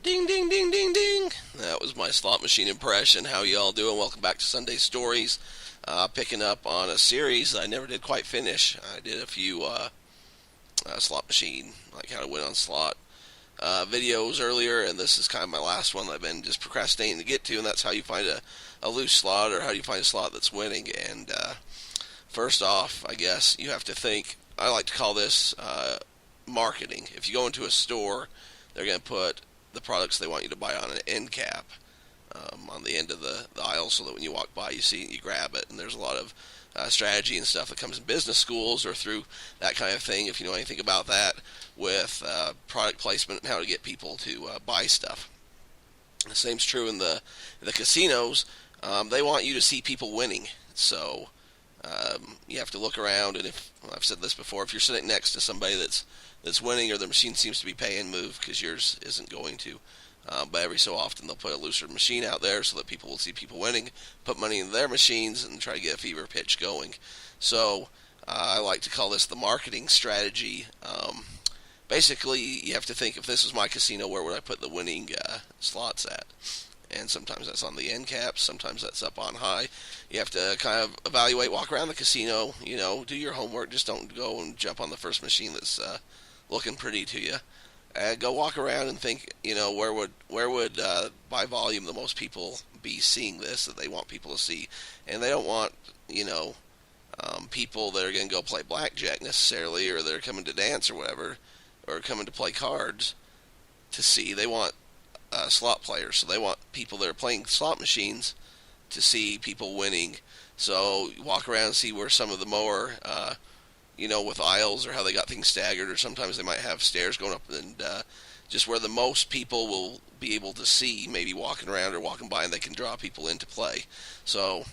Ding, ding, ding, ding, ding. That was my slot machine impression. How y'all doing? Welcome back to Sunday Stories. Picking up on a series I never did quite finish. I did a few slot machine, like how to win on slot videos earlier, and this is kind of my last one I've been just procrastinating to get to, and that's how you find a loose slot, or how do you find a slot that's winning. And first off, I guess you have to think, I like to call this marketing. If you go into a store, they're going to put the products they want you to buy on an end cap on the end of the aisle, so that when you walk by, you see it, you grab it. And there's a lot of strategy and stuff that comes in business schools or through that kind of thing, if you know anything about that, with product placement and how to get people to buy stuff. The same's true in the casinos. They want you to see people winning. So you have to look around, and if I've said this before, if you're sitting next to somebody that's winning, or their machine seems to be paying, move, because yours isn't going to. But every so often they'll put a looser machine out there so that people will see people winning, put money into their machines, and try to get a fever pitch going. So I like to call this the marketing strategy. Basically, you have to think, if this was my casino, where would I put the winning slots at? And sometimes that's on the end caps, sometimes that's up on high. You have to kind of evaluate, walk around the casino, do your homework. Just don't go and jump on the first machine that's looking pretty to you. Go walk around and think, where would by volume the most people be seeing this that they want people to see. And they don't want, people that are going to go play blackjack necessarily, or they're coming to dance or whatever, or coming to play cards to see. They want slot players, so they want people that are playing slot machines to see people winning. So walk around and see where some of the more with aisles, or how they got things staggered, or sometimes they might have stairs going up, and just where the most people will be able to see, maybe walking around or walking by, and they can draw people into play. So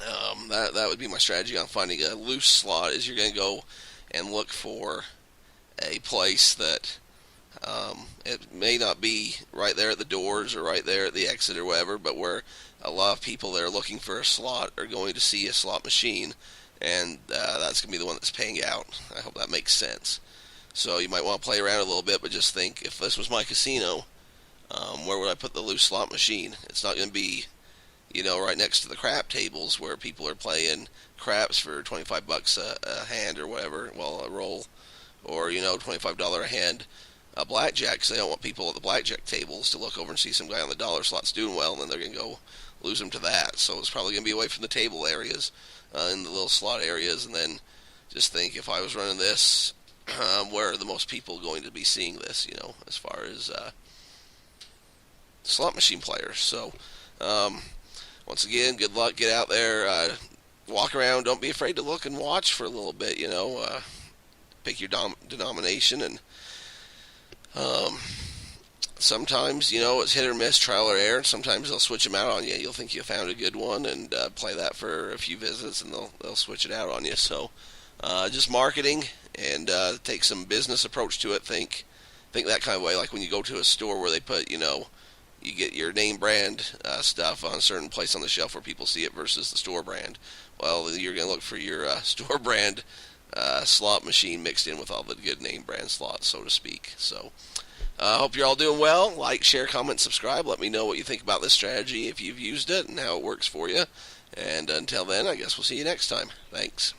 that would be my strategy on finding a loose slot, is you're going to go and look for a place that it may not be right there at the doors or right there at the exit or whatever, but where a lot of people that are looking for a slot are going to see a slot machine, and that's going to be the one that's paying out. I hope that makes sense. So you might want to play around a little bit, but just think, if this was my casino, where would I put the loose slot machine? It's not going to be, right next to the crap tables where people are playing craps for $25 a hand or whatever, well, a roll, or, $25 a hand blackjack, because they don't want people at the blackjack tables to look over and see some guy on the dollar slots doing well, and then they're going to go lose them to that. So it's probably going to be away from the table areas, in the little slot areas. And then just think, if I was running this, where are the most people going to be seeing this, as far as slot machine players. So once again, good luck. Get out there, walk around, don't be afraid to look and watch for a little bit. Pick your denomination, and sometimes, it's hit or miss, trial or error, and sometimes they'll switch them out on you. You'll think you found a good one, and play that for a few visits, and they'll switch it out on you. So just marketing, and take some business approach to it. Think that kind of way, like when you go to a store where they put, you get your name brand stuff on a certain place on the shelf where people see it, versus the store brand. Well, you're going to look for your store brand slot machine mixed in with all the good name brand slots, so to speak. So I hope you're all doing well. Like, share, comment, subscribe. Let me know what you think about this strategy, if you've used it, and how it works for you. And until then, I guess we'll see you next time. Thanks.